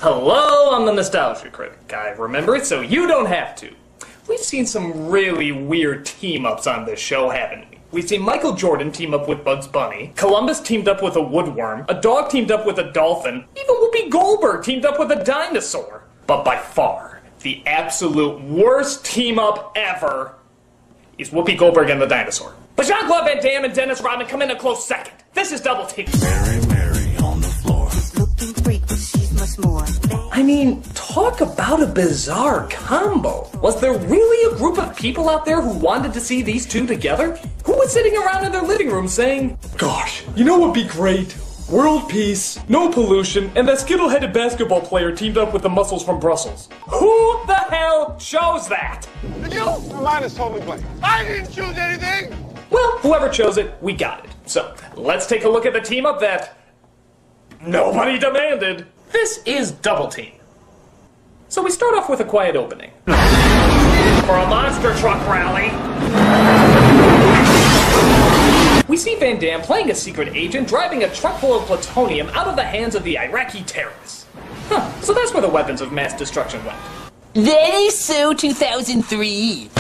Hello, I'm the Nostalgia Critic. I remember it so you don't have to. We've seen some really weird team-ups on this show, haven't we? We've seen Michael Jordan team up with Bugs Bunny, Columbus teamed up with a woodworm, a dog teamed up with a dolphin, even Whoopi Goldberg teamed up with a dinosaur. But by far, the absolute worst team-up ever is Whoopi Goldberg and the dinosaur. But Jean-Claude Van Damme and Dennis Rodman come in a close second. This is Double Team. Mary on the floor. She's looking freak, but she's much more. I mean, talk about a bizarre combo. Was there really a group of people out there who wanted to see these two together? Who was sitting around in their living room saying, "Gosh, you know what'd be great? World peace, no pollution, and that skittle-headed basketball player teamed up with the muscles from Brussels." Who the hell chose that? You? Mine is totally blank. I didn't choose anything! Well, whoever chose it, we got it. So, let's take a look at the team-up that nobody demanded. This is Double Team. So we start off with a quiet opening. For a monster truck rally. We see Van Damme playing a secret agent driving a truck full of plutonium out of the hands of the Iraqi terrorists. So that's where the weapons of mass destruction went. That is so 2003.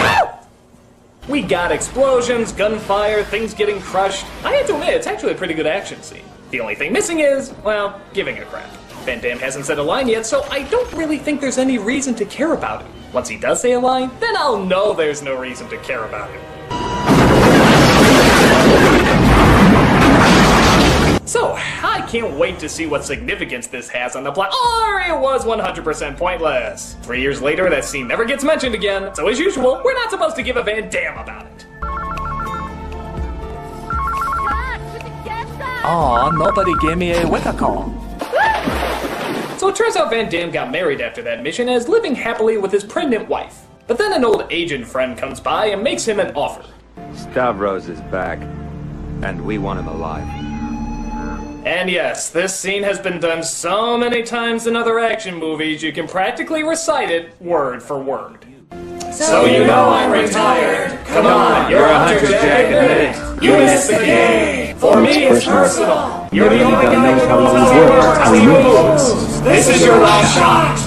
We got explosions, gunfire, things getting crushed. I have to admit, it's actually a pretty good action scene. The only thing missing is, well, giving a crap. Van Damme hasn't said a line yet, so I don't really think there's any reason to care about him. Once he does say a line, then I'll know there's no reason to care about him. So, I can't wait to see what significance this has on the plot, or it was 100% pointless. 3 years later, that scene never gets mentioned again, so as usual, we're not supposed to give a Van Damme about it. Aw, nobody gave me a wake-up call. So it turns out Van Damme got married after that mission and is living happily with his pregnant wife. But then an old agent friend comes by and makes him an offer. Stavros is back, and we want him alive. And yes, this scene has been done so many times in other action movies, you can practically recite it word for word. So you know I'm retired. Come on, you're a hunter, Jack, admit it. You missed the game. For me, it's personal. You're the only guy who knows how he moves. This is your last shot.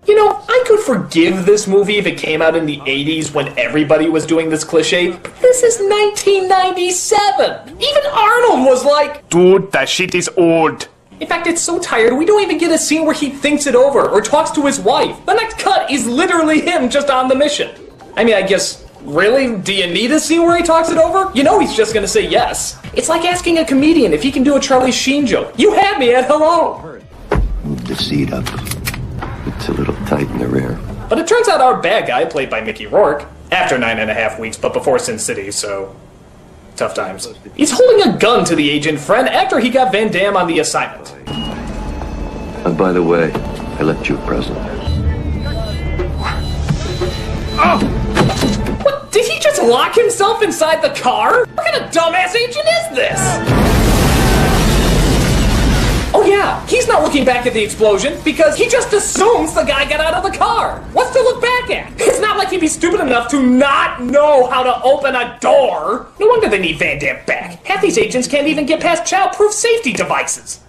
You know, I could forgive this movie if it came out in the 80s when everybody was doing this cliche, but this is 1997. Even Arnold was like, "Dude, that shit is old." In fact, it's so tired, we don't even get a scene where he thinks it over or talks to his wife. The next cut is literally him just on the mission. I mean, I guess, really? Do you need a scene where he talks it over? You know he's just gonna say yes. It's like asking a comedian if he can do a Charlie Sheen joke. You had me at hello. Move the seat up. It's a little tight in the rear. But it turns out our bad guy, played by Mickey Rourke, after 9.5 weeks, but before Sin City, so tough times. He's holding a gun to the agent friend after he got Van Damme on the assignment. By the way, I left you a present. Oh! What? Did he just lock himself inside the car? What kind of dumbass agent is this? Oh yeah, he's not looking back at the explosion because he just assumes the guy got out of the car. What's to look back at? It's not like he'd be stupid enough to not know how to open a door. No wonder they need Van Damme back. Half these agents can't even get past child-proof safety devices.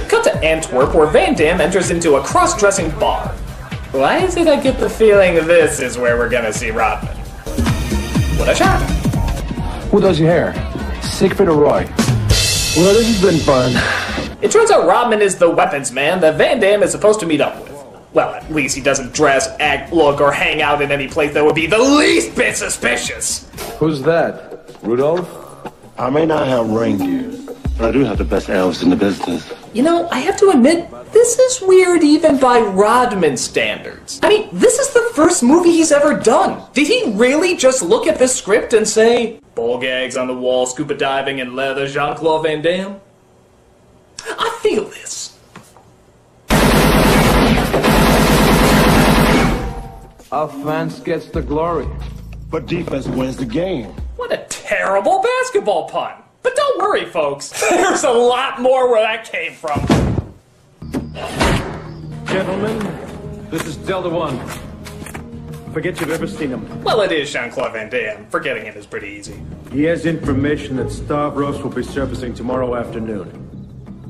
Cut to Antwerp, where Van Damme enters into a cross-dressing bar. Why is it I get the feeling this is where we're gonna see Rodman? What a shot! Who does your hair? Siegfried or Roy? Well, this has been fun. It turns out Rodman is the weapons man that Van Damme is supposed to meet up with. Well, at least he doesn't dress, act, look, or hang out in any place that would be the least bit suspicious. Who's that? Rudolph? I may not have reindeer, but I do have the best elves in the business. You know, I have to admit, this is weird even by Rodman standards. I mean, this is the first movie he's ever done. Did he really just look at this script and say, "Ball gags on the wall, scuba diving, and leather, Jean-Claude Van Damme"? I feel this. Offense gets the glory. But defense wins the game. What a terrible basketball pun. But don't worry, folks. There's a lot more where that came from. Gentlemen, this is Delta One. Forget you've ever seen him. Well, it is Jean-Claude Van Damme. Forgetting him is pretty easy. He has information that Stavros will be surfacing tomorrow afternoon.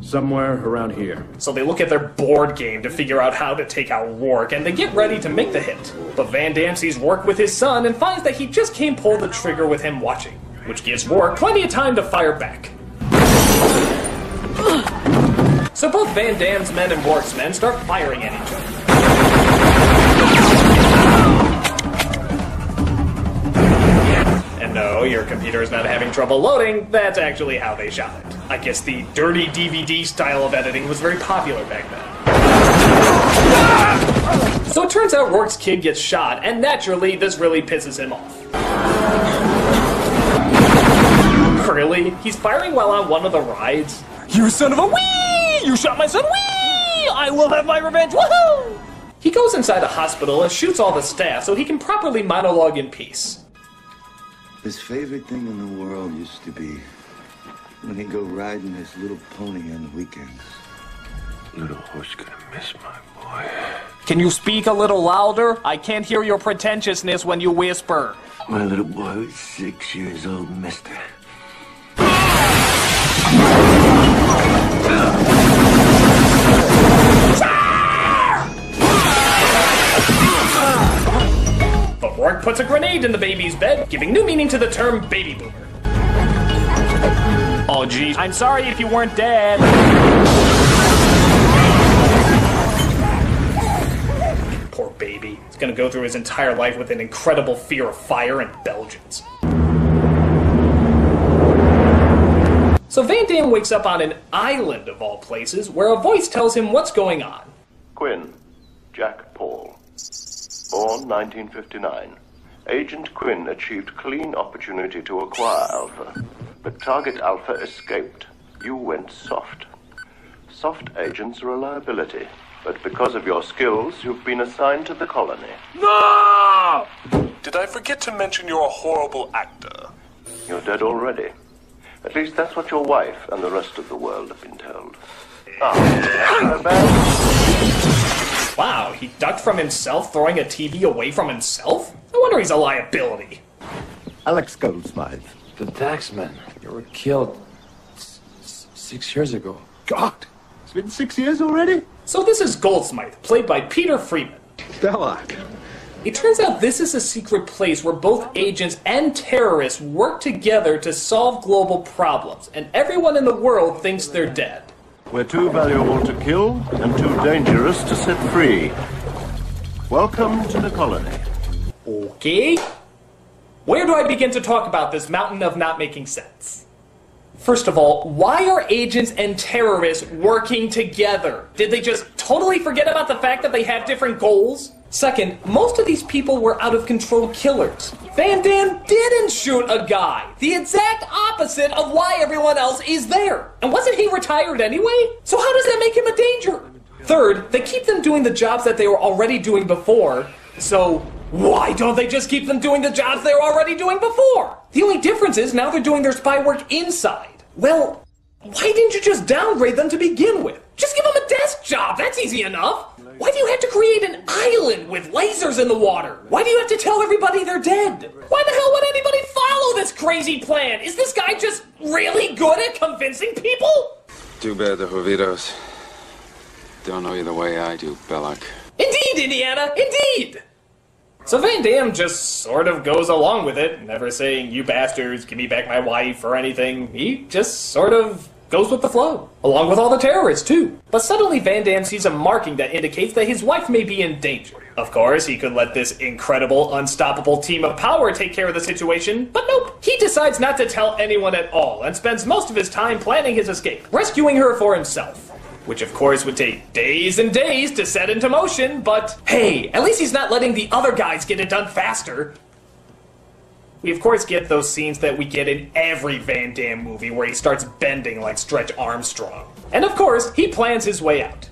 Somewhere around here. So they look at their board game to figure out how to take out Rourke, and they get ready to make the hit. But Van Damme sees Rourke with his son and finds that he just can't pull the trigger with him watching, which gives Rourke plenty of time to fire back. So both Van Damme's men and Rourke's men start firing at each other. And no, your computer is not having trouble loading. That's actually how they shot it. I guess the dirty DVD style of editing was very popular back then. So it turns out Rourke's kid gets shot, and naturally, this really pisses him off. Really? He's firing while on one of the rides? You son of a wee! You shot my son, wee! I will have my revenge, woohoo! He goes inside a hospital and shoots all the staff so he can properly monologue in peace. His favorite thing in the world used to be when he'd go riding his little pony on the weekends. Little horse gonna miss my boy. Can you speak a little louder? I can't hear your pretentiousness when you whisper. My little boy was 6 years old, mister. But Rourke puts a grenade in the baby's bed, giving new meaning to the term baby boomer. Oh geez, I'm sorry if you weren't dead. Poor baby. He's gonna go through his entire life with an incredible fear of fire and Belgians. So Van Damme wakes up on an island of all places, where a voice tells him what's going on. Quinn, Jack Paul. Born 1959. Agent Quinn achieved clean opportunity to acquire Alpha, but Target Alpha escaped. You went soft. Soft agents are a liability, but because of your skills, you've been assigned to the colony. No! Did I forget to mention you're a horrible actor? You're dead already. At least that's what your wife and the rest of the world have been told. Ah, bad. Wow, he ducked from himself, throwing a TV away from himself? No wonder he's a liability. Alex Goldsmith. The taxman. You were killed 6 years ago. God, it's been 6 years already? So this is Goldsmith, played by Peter Freeman. Belloc. It turns out this is a secret place where both agents and terrorists work together to solve global problems, and everyone in the world thinks they're dead. We're too valuable to kill and too dangerous to set free. Welcome to the colony. Okay. Where do I begin to talk about this mountain of not making sense? First of all, why are agents and terrorists working together? Did they just totally forget about the fact that they have different goals? Second, most of these people were out-of-control killers. Van Damme didn't shoot a guy, the exact opposite of why everyone else is there. And wasn't he retired anyway? So how does that make him a danger? Third, they keep them doing the jobs that they were already doing before, so why don't they just keep them doing the jobs they were already doing before? The only difference is now they're doing their spy work inside. Well, why didn't you just downgrade them to begin with? Just give them a desk job, that's easy enough. Why do you have to create an island with lasers in the water? Why do you have to tell everybody they're dead? Why the hell would anybody follow this crazy plan? Is this guy just really good at convincing people? Too bad the Jovitos don't know you the way I do, Belloc. Indeed, Indiana, indeed! So Van Damme just sort of goes along with it, never saying, you bastards, give me back my wife or anything. He just sort of goes with the flow, along with all the terrorists too. But suddenly Van Damme sees a marking that indicates that his wife may be in danger. Of course, he could let this incredible, unstoppable team of power take care of the situation, but nope. He decides not to tell anyone at all, and spends most of his time planning his escape, rescuing her for himself. Which of course would take days and days to set into motion, but hey, at least he's not letting the other guys get it done faster. We of course get those scenes that we get in every Van Damme movie where he starts bending like Stretch Armstrong. And of course, he plans his way out.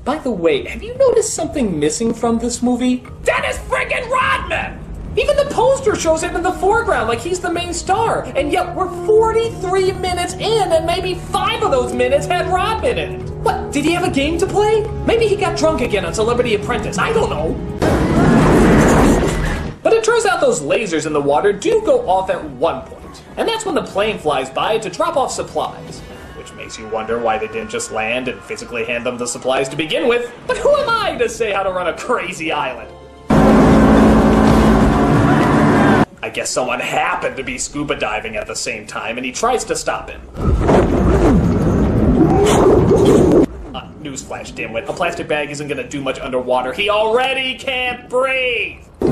By the way, have you noticed something missing from this movie? Dennis friggin' Rodman! Even the poster shows him in the foreground like he's the main star, and yet we're 43 minutes in and maybe 5 of those minutes had Rodman in it. What, did he have a game to play? Maybe he got drunk again on Celebrity Apprentice, I don't know. But it turns out those lasers in the water do go off at one point, and that's when the plane flies by to drop off supplies, which makes case you wonder why they didn't just land and physically hand them the supplies to begin with. But who am I to say how to run a crazy island? I guess someone happened to be scuba diving at the same time, and he tries to stop him. Newsflash, dimwit. A plastic bag isn't gonna do much underwater. He already can't breathe! But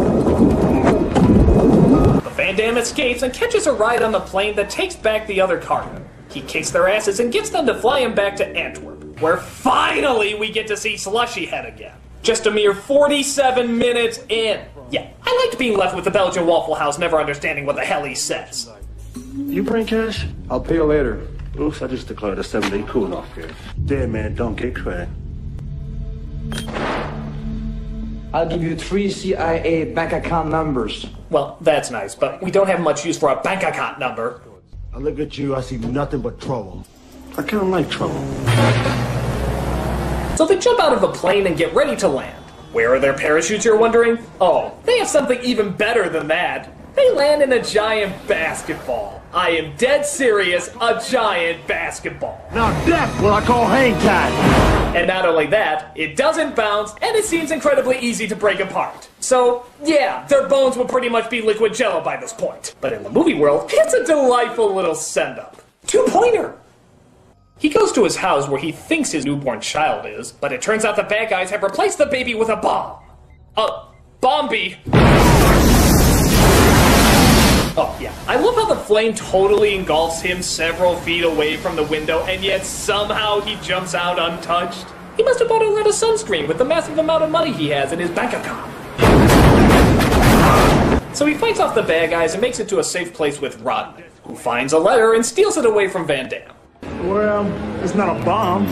Van Damme escapes and catches a ride on the plane that takes back the other cargo. He kicks their asses and gets them to fly him back to Antwerp, where finally we get to see Slushy Head again. Just a mere 47 minutes in. Yeah, I liked being left with the Belgian Waffle House never understanding what the hell he says. You bring cash? I'll pay you later. Oops, I just declared a 7-day cool-off period. Dead man don't get credit. I'll give you 3 CIA bank account numbers. Well, that's nice, but we don't have much use for a bank account number. I look at you, I see nothing but trouble. I kinda like trouble. So they jump out of a plane and get ready to land. Where are their parachutes, you're wondering? Oh, they have something even better than that. They land in a giant basketball. I am dead serious, a giant basketball. Now that's what I call hang time. And not only that, it doesn't bounce, and it seems incredibly easy to break apart. So, yeah, their bones would pretty much be liquid jello by this point. But in the movie world, it's a delightful little send-up. 2-pointer! He goes to his house where he thinks his newborn child is, but it turns out the bad guys have replaced the baby with a bomb. Bombi. Oh, yeah. I love how the flame totally engulfs him several feet away from the window, and yet somehow he jumps out untouched. He must have bought a lot of sunscreen with the massive amount of money he has in his bank account. So he fights off the bad guys and makes it to a safe place with Rodman, who finds a letter and steals it away from Van Damme. Well, it's not a bomb.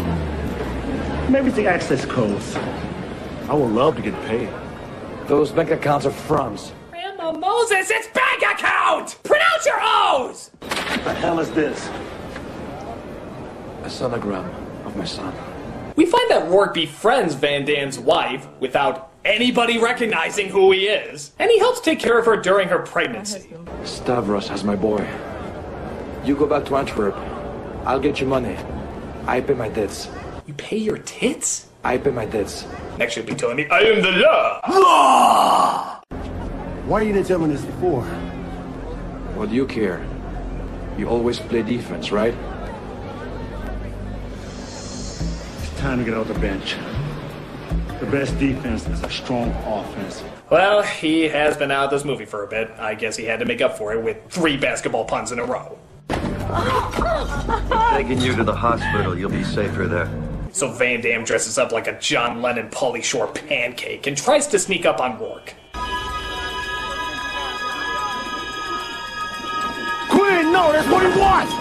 Maybe it's the access codes. I would love to get paid. Those bank accounts are fronts. Grandma Moses, it's bank account! Pronounce your O's! What the hell is this? A sonogram of my son. We find that Rourke befriends Van Damme's wife without anybody recognizing who he is, and he helps take care of her during her pregnancy. Stavros has my boy. You go back to Antwerp. I'll get you money. I pay my debts. You pay your tits? I pay my debts. Next you'll be telling me I am the law! Law! Why you didn't tell me this before? What do you care? You always play defense, right? It's time to get off the bench. The best defense is a strong offense. Well, he has been out of this movie for a bit. I guess he had to make up for it with 3 basketball puns in a row. Taking you to the hospital. You'll be safer there. So Van Damme dresses up like a John Lennon Pauly Shore pancake and tries to sneak up on Rourke. Quinn, no, that's what he wants!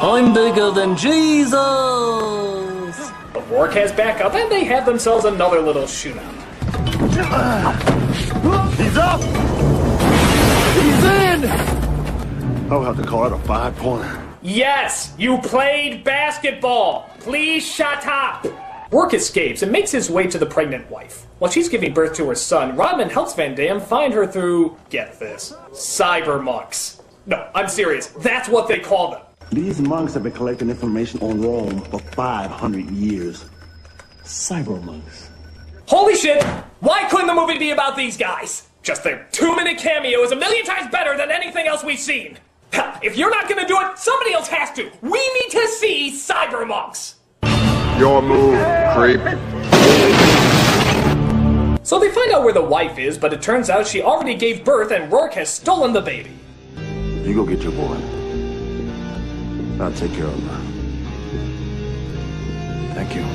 I'm bigger than Jesus! But Rourke has backup, and they have themselves another little shootout. He's up! He's in! I'll have to call it a 5-pointer. Yes! You played basketball! Please shut up! Rourke escapes and makes his way to the pregnant wife. While she's giving birth to her son, Rodman helps Van Damme find her through, get this, cyber monks. No, I'm serious. That's what they call them. These monks have been collecting information on Rome for 500 years. Cyber monks. Holy shit! Why couldn't the movie be about these guys? Just their 2-minute cameo is a million times better than anything else we've seen. If you're not gonna do it, somebody else has to. We need to see cyber monks. Your move, creep. So they find out where the wife is, but it turns out she already gave birth and Rourke has stolen the baby. You go get your boy. I'll take care of him. Thank you.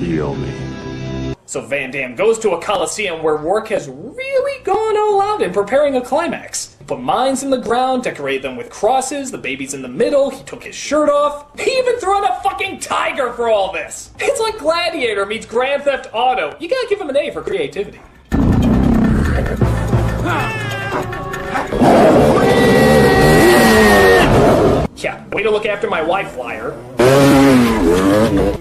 You owe me. So Van Damme goes to a coliseum where Rourke has really gone all out in preparing a climax. He put mines in the ground, decorated them with crosses, the baby's in the middle, he took his shirt off. He even threw in a fucking tiger for all this! It's like Gladiator meets Grand Theft Auto. You gotta give him an A for creativity. Yeah, way to look after my wife, liar.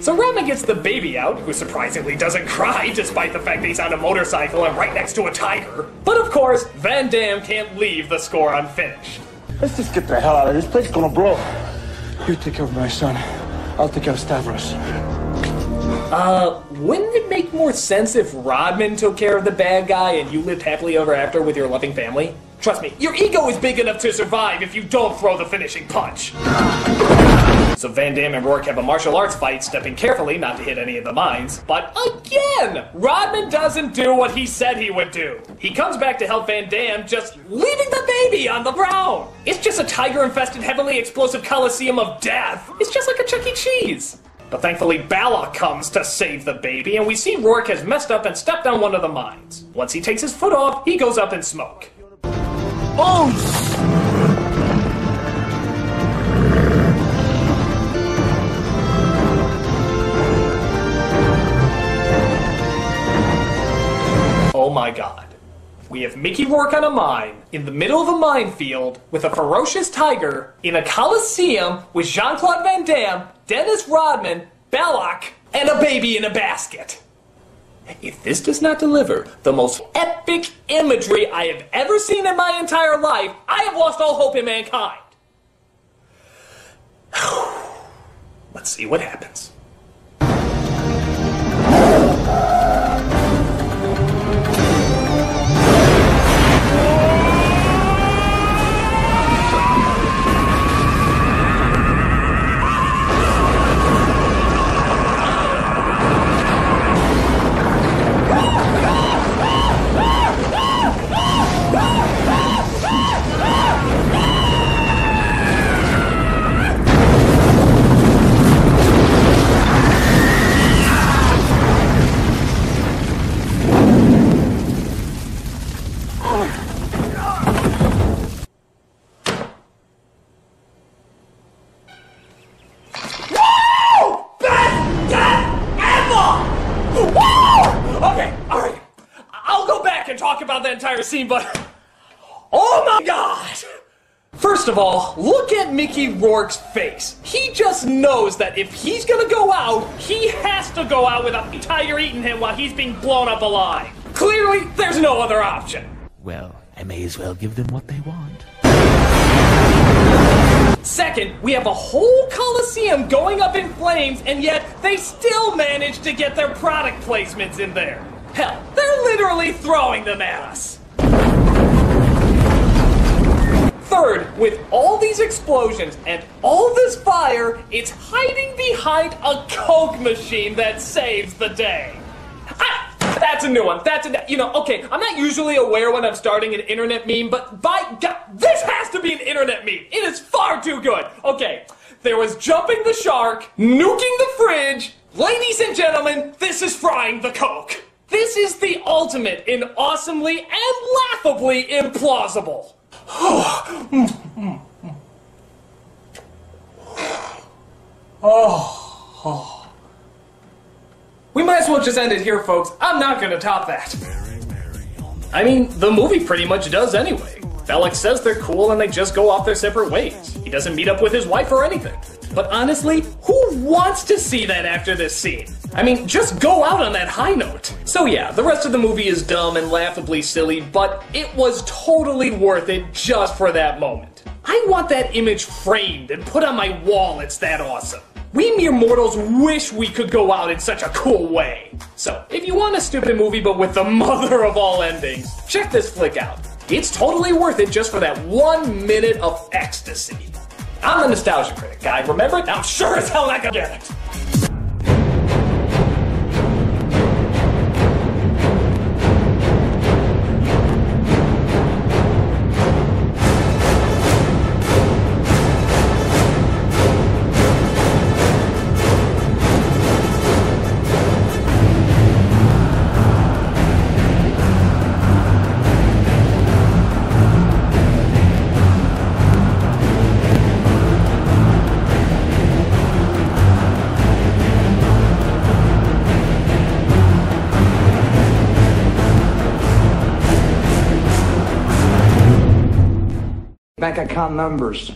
So Rodman gets the baby out, who surprisingly doesn't cry despite the fact that he's on a motorcycle and right next to a tiger. But of course, Van Damme can't leave the score unfinished. Let's just get the hell out of this place. It's gonna blow. You take care of my son. I'll take care of Stavros. Wouldn't it make more sense if Rodman took care of the bad guy and you lived happily ever after with your loving family? Trust me, your ego is big enough to survive if you don't throw the finishing punch. So Van Damme and Rourke have a martial arts fight, stepping carefully not to hit any of the mines. But again, Rodman doesn't do what he said he would do. He comes back to help Van Damme, just leaving the baby on the ground. It's just a tiger-infested, heavily explosive coliseum of death. It's just like a Chuck E. Cheese. But thankfully, Balak comes to save the baby, and we see Rourke has messed up and stepped on one of the mines. Once he takes his foot off, he goes up in smoke. Oh! Oh my god. We have Mickey Rourke on a mine, in the middle of a minefield, with a ferocious tiger, in a coliseum with Jean-Claude Van Damme, Dennis Rodman, Balak, and a baby in a basket. If this does not deliver the most epic imagery I have ever seen in my entire life, I have lost all hope in mankind. Let's see what happens. Scene, but oh my god! First of all, look at Mickey Rourke's face. He just knows that if he's gonna go out, he has to go out with a tiger eating him while he's being blown up alive. Clearly, there's no other option. Well, I may as well give them what they want. Second, we have a whole coliseum going up in flames, and yet they still manage to get their product placements in there. Hell, they're literally throwing them at us. Third, with all these explosions and all this fire, it's hiding behind a Coke machine that saves the day. That's a new one. Okay, I'm not usually aware when I'm starting an internet meme, but by God, this has to be an internet meme. It is far too good. Okay, there was jumping the shark, nuking the fridge. Ladies and gentlemen, this is frying the Coke. This is the ultimate in awesomely and laughably implausible. We might as well just end it here, folks. I'm not gonna top that. I mean, the movie pretty much does anyway. Balak says they're cool and they just go off their separate ways. He doesn't meet up with his wife or anything. But honestly, who wants to see that after this scene? I mean, just go out on that high note. So yeah, the rest of the movie is dumb and laughably silly, but it was totally worth it just for that moment. I want that image framed and put on my wall, it's that awesome. We mere mortals wish we could go out in such a cool way. So, if you want a stupid movie but with the mother of all endings, check this flick out. It's totally worth it just for that 1 minute of ecstasy. I'm the Nostalgia Critic guy, remember? I'm sure as hell not gonna get it. Bank account numbers.